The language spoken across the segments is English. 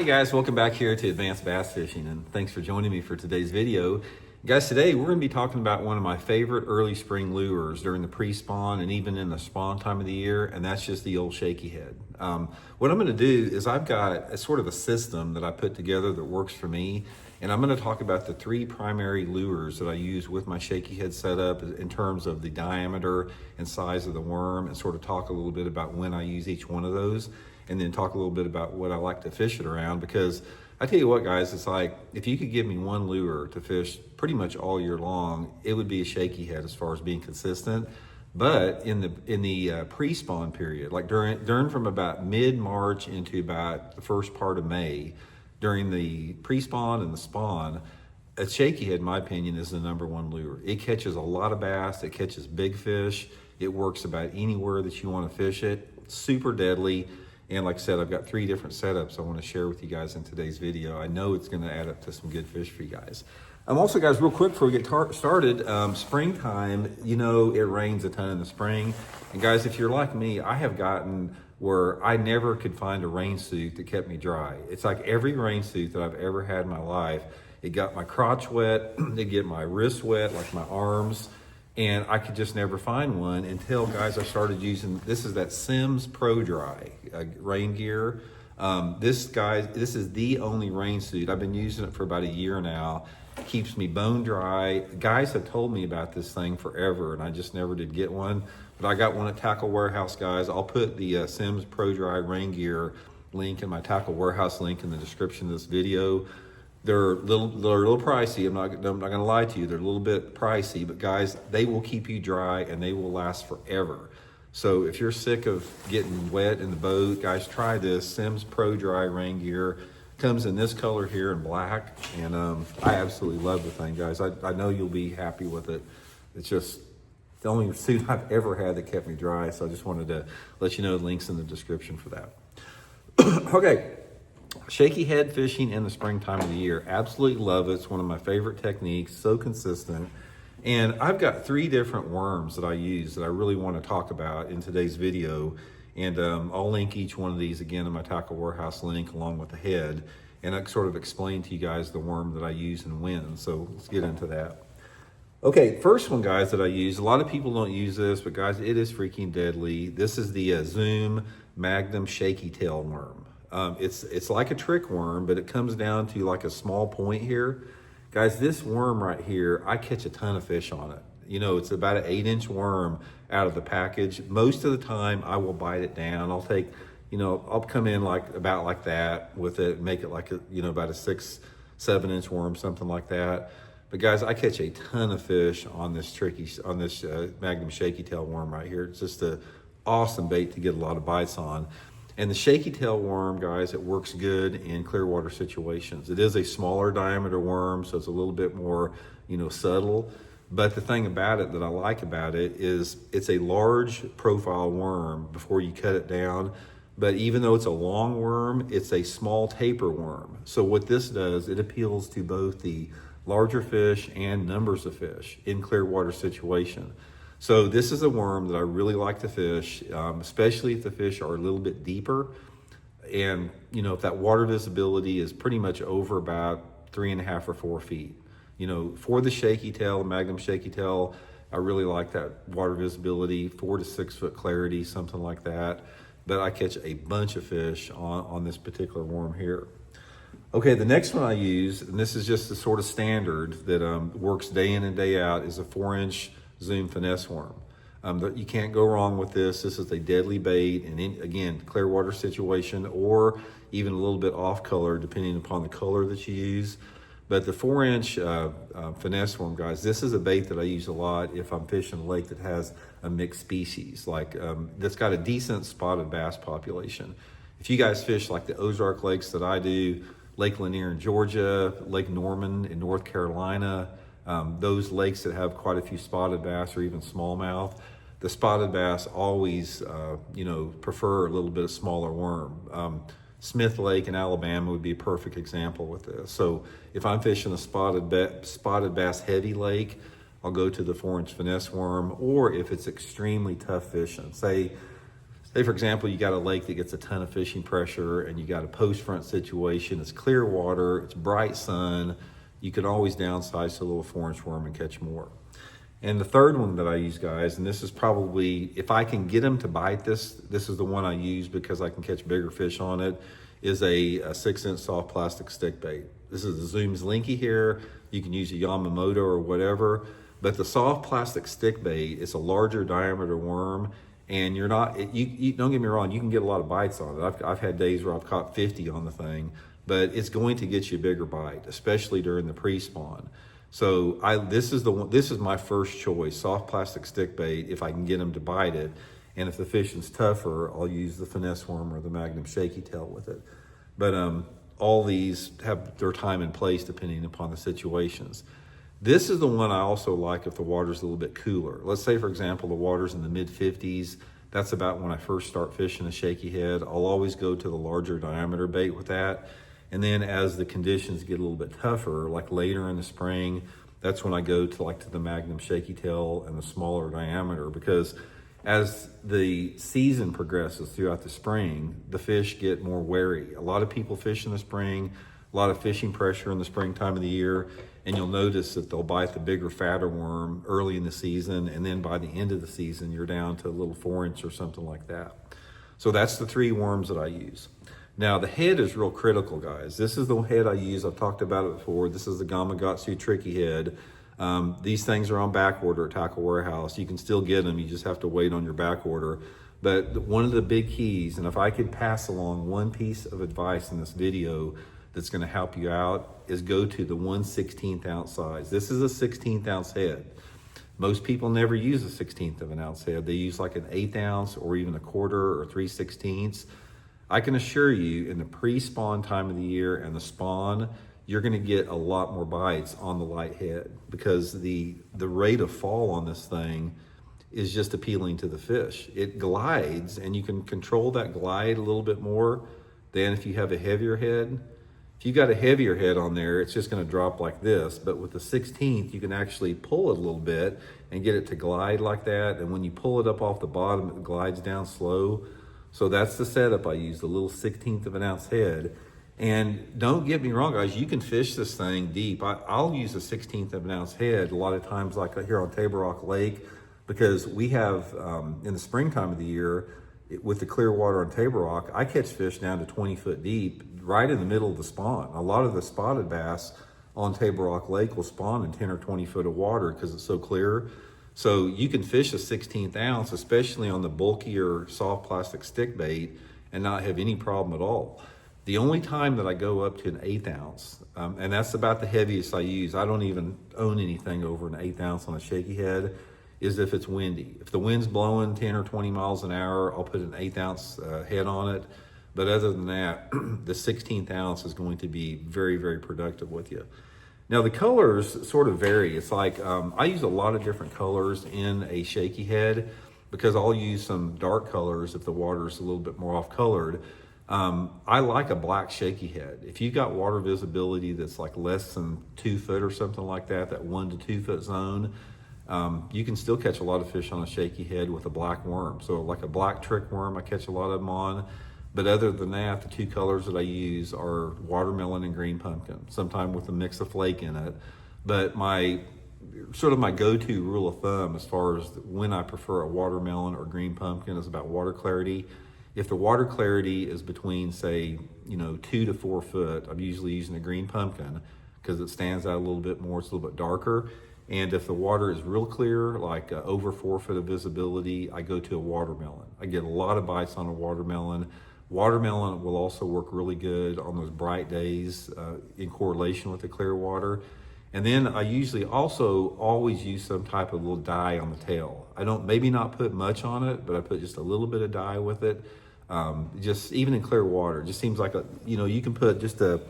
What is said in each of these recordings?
Hey guys, welcome back here to Advanced Bass Fishing, and thanks for joining me for today's video. Guys, today we're going to be talking about one of my favorite early spring lures during the pre-spawn and even in the spawn time of the year, and that's just the old shaky head. What I'm going to do is I've got a sort of a system that I put together that works for me, and I'm going to talk about the three primary lures that I use with my shaky head setup in terms of the diameter and size of the worm, and sort of talk a little bit about when I use each one of those, and then talk a little bit about what I like to fish it around. Because I tell you what, guys, it's like if you could give me one lure to fish pretty much all year long, it would be a shaky head as far as being consistent. But in the pre-spawn period, like during from about mid-March into about the first part of May, during the pre-spawn and the spawn, a shaky head, in my opinion, is the #1 lure. It catches a lot of bass, it catches big fish, it works about anywhere that you want to fish it. Super deadly. And like I said, I've got 3 different setups I want to share with you guys in today's video. I know it's going to add up to some good fish for you guys. Also, guys, real quick before we get started, springtime, you know, it rains a ton in the spring. And guys, if you're like me, I have gotten where I never could find a rain suit that kept me dry. It's like every rain suit that I've ever had in my life, it got my crotch wet, it get my wrists wet, like my arms, and I could just never find one until, guys, I started using, this is that Simms Pro Dry rain gear. This is the only rain suit. I've been using it for about a year now. It keeps me bone dry. Guys have told me about this thing forever, and I just never did get one. But I got one at Tackle Warehouse, guys. I'll put the Simms Pro Dry rain gear link in my Tackle Warehouse link in the description of this video. They're a little pricey. I'm not going to lie to you. They're a little bit pricey, but guys, they will keep you dry and they will last forever. So if you're sick of getting wet in the boat, guys, try this Simms Pro Dry rain gear. Comes in this color here in black, and I absolutely love the thing, guys. I know you'll be happy with it. It's just the only suit I've ever had that kept me dry, so I just wanted to let you know the link's in the description for that. Okay. Shaky head fishing in the springtime of the year. Absolutely love it. It's one of my favorite techniques, so consistent. And I've got 3 different worms that I use that I really want to talk about in today's video. And I'll link each one of these again in my Tackle Warehouse link along with the head. And I sort of explain to you guys the worm that I use and when. So let's get into that. Okay, first one, guys, that I use. A lot of people don't use this, but guys, it is freaking deadly. This is the Zoom Magnum Shaky Tail worm. It's like a trick worm, but it comes down to like a small point here. Guys, this worm right here, I catch a ton of fish on it. You know, it's about an 8-inch worm out of the package. Most of the time I will bite it down. I'll take, you know, I'll come in about like that with it and make it like a, you know, about a 6-7-inch worm, something like that. But guys, I catch a ton of fish on this Magnum Shaky Tail worm right here. It's just an awesome bait to get a lot of bites on. And the shaky tail worm, guys, it works good in clear water situations. It is a smaller diameter worm, so it's a little bit more, you know, subtle. But the thing about it that I like about it is it's a large profile worm before you cut it down. But even though it's a long worm, it's a small taper worm. So what this does, it appeals to both the larger fish and numbers of fish in clear water situation. So this is a worm that I really like to fish, especially if the fish are a little bit deeper. And, you know, if that water visibility is pretty much over about 3.5 or 4 feet. You know, for the shaky tail, the Magnum Shaky Tail, I really like that water visibility, 4 to 6 foot clarity, something like that. But I catch a bunch of fish on this particular worm here. Okay, the next one I use, and this is just the sort of standard that works day in and day out, is a 4-inch Zoom finesse worm. You can't go wrong with this. This is a deadly bait, and again, clear water situation or even a little bit off color depending upon the color that you use. But the 4-inch finesse worm, guys, this is a bait that I use a lot if I'm fishing a lake that has a mixed species, like that's got a decent spotted bass population. If you guys fish like the Ozark lakes that I do, Lake Lanier in Georgia, Lake Norman in North Carolina, those lakes that have quite a few spotted bass or even smallmouth, the spotted bass always, you know, prefer a little bit of smaller worm. Smith Lake in Alabama would be a perfect example with this. So if I'm fishing a spotted bass heavy lake, I'll go to the 4-inch finesse worm. Or if it's extremely tough fishing, say Say for example, you got a lake that gets a ton of fishing pressure and you got a post front situation, it's clear water, it's bright sun, you can always downsize to a little 4-inch worm and catch more. And the third one that I use, guys, and this is probably, if I can get them to bite this is the one I use because I can catch bigger fish on it, is a 6-inch soft plastic stick bait. This is the Zoom's Linky here. You can use a Yamamoto or whatever, but the soft plastic stick bait is a larger diameter worm, and you're not, you don't get me wrong, you can get a lot of bites on it. I've had days where I've caught 50 on the thing, but it's going to get you a bigger bite, especially during the pre-spawn. So this is my first choice, soft plastic stick bait, if I can get them to bite it. And if the fishing's tougher, I'll use the finesse worm or the Magnum Shaky tail with it. But all these have their time and place depending upon the situations. This is the one I also like if the water's a little bit cooler. Let's say, for example, the water's in the mid-50s. That's about when I first start fishing a shaky head. I'll always go to the larger diameter bait with that. And then as the conditions get a little bit tougher, like later in the spring, that's when I go to the Magnum Shaky tail and the smaller diameter, because as the season progresses throughout the spring, the fish get more wary. A lot of people fish in the spring, a lot of fishing pressure in the springtime of the year, and you'll notice that they'll bite the bigger, fatter worm early in the season, and then by the end of the season, you're down to a little 4-inch or something like that. So that's the 3 worms that I use. Now, the head is real critical, guys. This is the head I use. I've talked about it before. This is the Gamakatsu Tricky head. These things are on back order at Tackle Warehouse. You can still get them. You just have to wait on your back order. But one of the big keys, and if I could pass along one piece of advice in this video that's going to help you out, is go to the 1/16 ounce size. This is a 16th ounce head. Most people never use a 16th of an ounce head. They use like an 1/8 ounce or even a quarter or 3/16. I can assure you in the pre-spawn time of the year and the spawn, you're going to get a lot more bites on the light head, because the rate of fall on this thing is just appealing to the fish. It glides, and you can control that glide a little bit more than if you have a heavier head. If you've got a heavier head on there, it's just going to drop like this. But with the 16th, you can actually pull it a little bit and get it to glide like that. And when you pull it up off the bottom, it glides down slow. So that's the setup I use, the little 16th of an ounce head. And don't get me wrong, guys, you can fish this thing deep. I'll use a 16th of an ounce head a lot of times, like here on Table Rock Lake, because we have, in the springtime of the year, with the clear water on Table Rock, I catch fish down to 20 foot deep, right in the middle of the spawn. A lot of the spotted bass on Table Rock Lake will spawn in 10 or 20 foot of water because it's so clear. So you can fish a 16th ounce, especially on the bulkier soft plastic stick bait, and not have any problem at all. The only time that I go up to an 1/8 ounce, and that's about the heaviest I use, I don't even own anything over an 1/8 ounce on a shaky head, is if it's windy. If the wind's blowing 10 or 20 miles an hour, I'll put an 1/8 ounce head on it. But other than that, the 16th ounce is going to be very, very productive with you. Now the colors sort of vary. It's like, I use a lot of different colors in a shaky head, because I'll use some dark colors if the water is a little bit more off colored. I like a black shaky head. If you've got water visibility that's like less than 2 foot or something like that, that 1 to 2 foot zone, you can still catch a lot of fish on a shaky head with a black worm. So like a black trick worm, I catch a lot of them on. But other than that, the 2 colors that I use are watermelon and green pumpkin, sometimes with a mix of flake in it. But my go-to rule of thumb as far as when I prefer a watermelon or green pumpkin is about water clarity. If the water clarity is between, say, 2 to 4 foot, I'm usually using a green pumpkin because it stands out a little bit more. It's a little bit darker. And if the water is real clear, like over 4 foot of visibility, I go to a watermelon. I get a lot of bites on a watermelon. Watermelon will also work really good on those bright days in correlation with the clear water. And then I usually also always use some type of little dye on the tail. I don't, maybe not put much on it, but I put just a little bit of dye with it. Just even in clear water, it just seems like you can put just a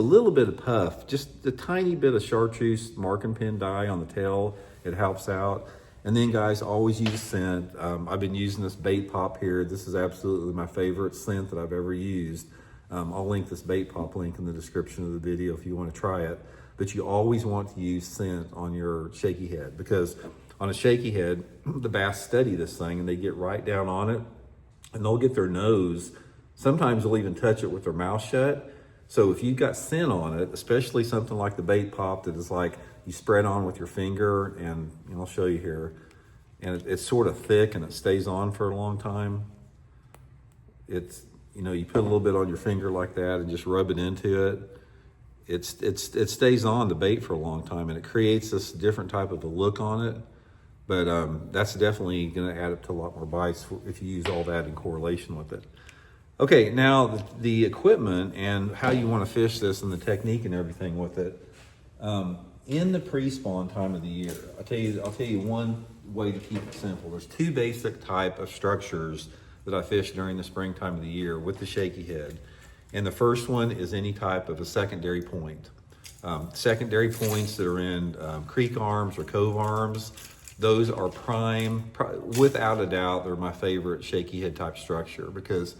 little bit of puff, just a tiny bit of chartreuse marking pen dye on the tail. It helps out. And then, guys, always use scent. I've been using this bait pop here. This is absolutely my favorite scent that I've ever used. I'll link this bait pop link in the description of the video if you want to try it. But you always want to use scent on your shaky head, because on a shaky head, the bass study this thing and they get right down on it. and they'll get their nose. Sometimes they'll even touch it with their mouth shut. So if you've got scent on it, especially something like the bait pop that is like you spread on with your finger, and I'll show you here, and it's sort of thick and it stays on for a long time. It's, you put a little bit on your finger like that and just rub it into it. It stays on the bait for a long time, and it creates this different type of a look on it. But that's definitely going to add up to a lot more bites if you use all that in correlation with it. Okay, now the equipment and how you want to fish this and the technique and everything with it. In the pre-spawn time of the year, I'll tell you one way to keep it simple. There's two basic type of structures that I fish during the springtime of the year with the shaky head. And the first one is any type of a secondary point. Secondary points that are in creek arms or cove arms, those are prime, without a doubt, they're my favorite shaky head type structure, because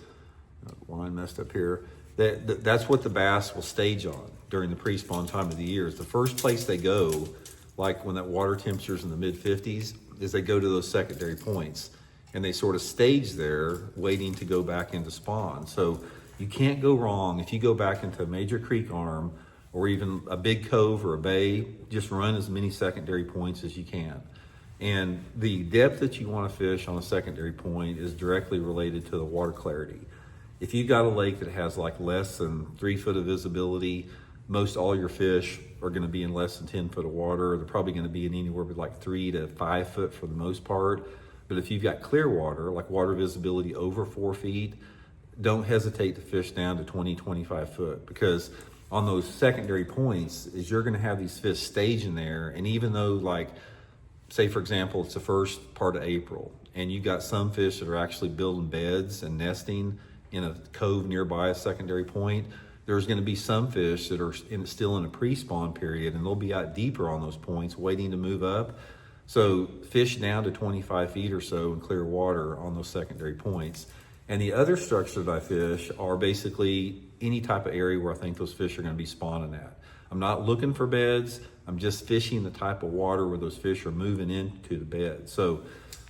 line messed up here. That's what the bass will stage on during the pre-spawn time of the year. It's the first place they go, like when that water temperature's in the mid-50s, is they go to those secondary points, and they sort of stage there waiting to go back into spawn. So you can't go wrong if you go back into a major creek arm or even a big cove or a bay. Just run as many secondary points as you can. And the depth that you want to fish on a secondary point is directly related to the water clarity. If you've got a lake that has like less than 3 foot of visibility, most all your fish are going to be in less than 10 foot of water. They're probably going to be in anywhere but like 3 to 5 foot for the most part. But if you've got clear water, like water visibility over 4 feet, don't hesitate to fish down to 20, 25 foot, because on those secondary points is you're going to have these fish staging there. And even though, like, say for example, it's the first part of April and you got some fish that are actually building beds and nesting in a cove nearby a secondary point, there's going to be some fish that are still in a pre-spawn period, and they'll be out deeper on those points waiting to move up. So fish down to 25 feet or so in clear water on those secondary points. And the other structure that I fish are basically any type of area where I think those fish are going to be spawning at. I'm not looking for beds. I'm just fishing the type of water where those fish are moving into the bed. So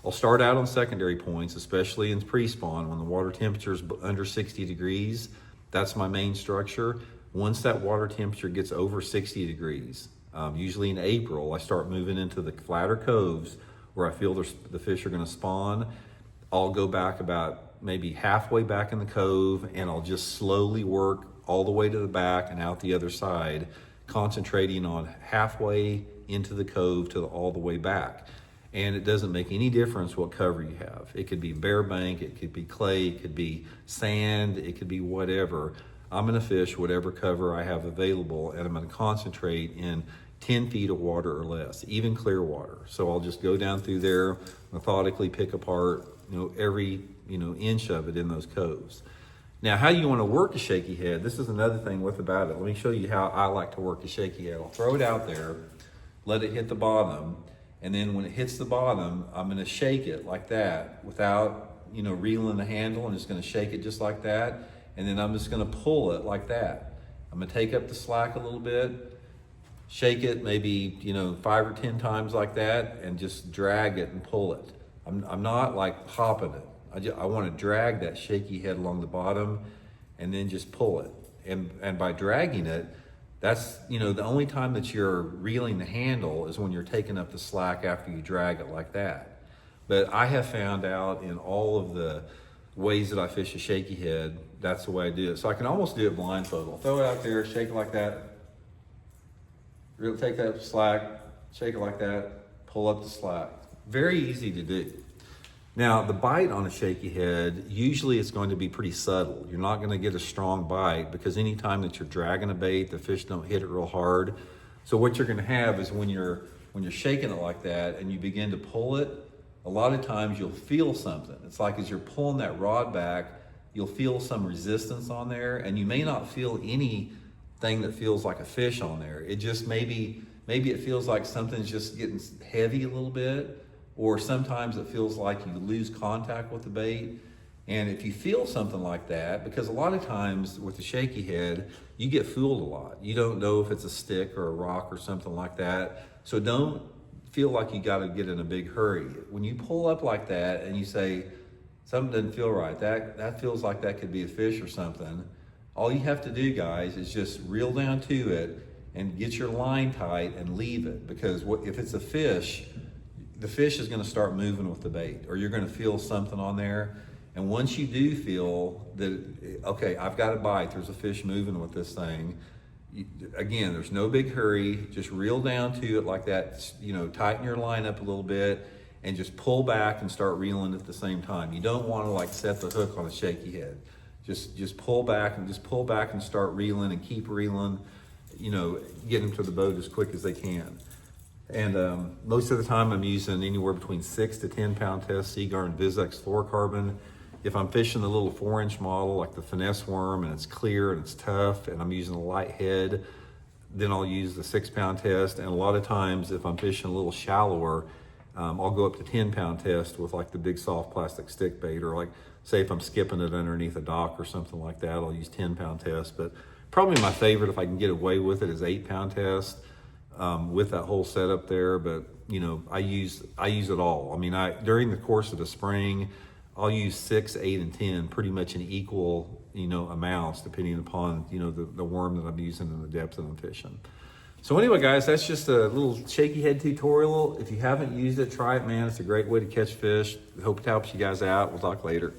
I'll start out on secondary points, especially in pre-spawn when the water temperature is under 60 degrees. That's my main structure. Once that water temperature gets over 60 degrees, usually in April, I start moving into the flatter coves where I feel the fish are going to spawn. I'll go back about maybe halfway back in the cove, and I'll just slowly work all the way to the back and out the other side, concentrating on halfway into the cove to all the way back. And it doesn't make any difference what cover you have. It could be bare bank, it could be clay, it could be sand, it could be whatever. I'm gonna fish whatever cover I have available, and I'm gonna concentrate in 10 feet of water or less, even clear water. So I'll just go down through there, methodically pick apart, every inch of it in those coves. Now, how you want to work a shaky head, this is another thing about it. Let me show you how I like to work a shaky head. I'll throw it out there, let it hit the bottom, and then when it hits the bottom, I'm going to shake it like that without, reeling the handle. I'm just going to shake it just like that, and then I'm just going to pull it like that. I'm going to take up the slack a little bit, shake it maybe 5 or 10 times like that, and just drag it and pull it. I'm not like hopping it. I want to drag that shaky head along the bottom and then just pull it. And by dragging it, that's, the only time that you're reeling the handle is when you're taking up the slack after you drag it like that. But I have found out in all of the ways that I fish a shaky head, that's the way I do it. So I can almost do it blindfolded. I'll throw it out there, shake it like that, take that slack, shake it like that, pull up the slack. Very easy to do. Now, the bite on a shaky head, usually it's going to be pretty subtle. You're not going to get a strong bite because anytime that you're dragging a bait, the fish don't hit it real hard. So what you're going to have is when you're shaking it like that and you begin to pull it, a lot of times you'll feel something. It's like as you're pulling that rod back, you'll feel some resistance on there, and you may not feel anything that feels like a fish on there. It just maybe it feels like something's just getting heavy a little bit, or sometimes it feels like you lose contact with the bait. And if you feel something like that, because a lot of times with the shaky head, you get fooled a lot. You don't know if it's a stick or a rock or something like that. So don't feel like you got to get in a big hurry. When you pull up like that and you say, something doesn't feel right. That feels like that could be a fish or something. All you have to do, guys, is just reel down to it and get your line tight and leave it. Because if it's a fish, the fish is gonna start moving with the bait, or you're gonna feel something on there. And once you do feel that, okay, I've got a bite, there's a fish moving with this thing, again, there's no big hurry, just reel down to it like that, tighten your line up a little bit and just pull back and start reeling at the same time. You don't wanna like set the hook on a shaky head. Just pull back and start reeling and keep reeling, get them to the boat as quick as they can. And most of the time I'm using anywhere between 6 to 10 pound test Seaguar Vizex fluorocarbon. If I'm fishing the little 4-inch model like the finesse worm and it's clear and it's tough and I'm using a light head, then I'll use the 6 pound test. And a lot of times if I'm fishing a little shallower, I'll go up to 10 pound test with like the big soft plastic stick bait, or like say if I'm skipping it underneath a dock or something like that, I'll use 10 pound test. But probably my favorite, if I can get away with it, is 8 pound test with that whole setup there. But I use it all. I mean, during the course of the spring, I'll use 6, 8, and 10 pretty much in equal, amounts depending upon, the worm that I'm using and the depth that I'm fishing. So anyway, guys, that's just a little shaky head tutorial. If you haven't used it, try it, man. It's a great way to catch fish. Hope it helps you guys out. We'll talk later.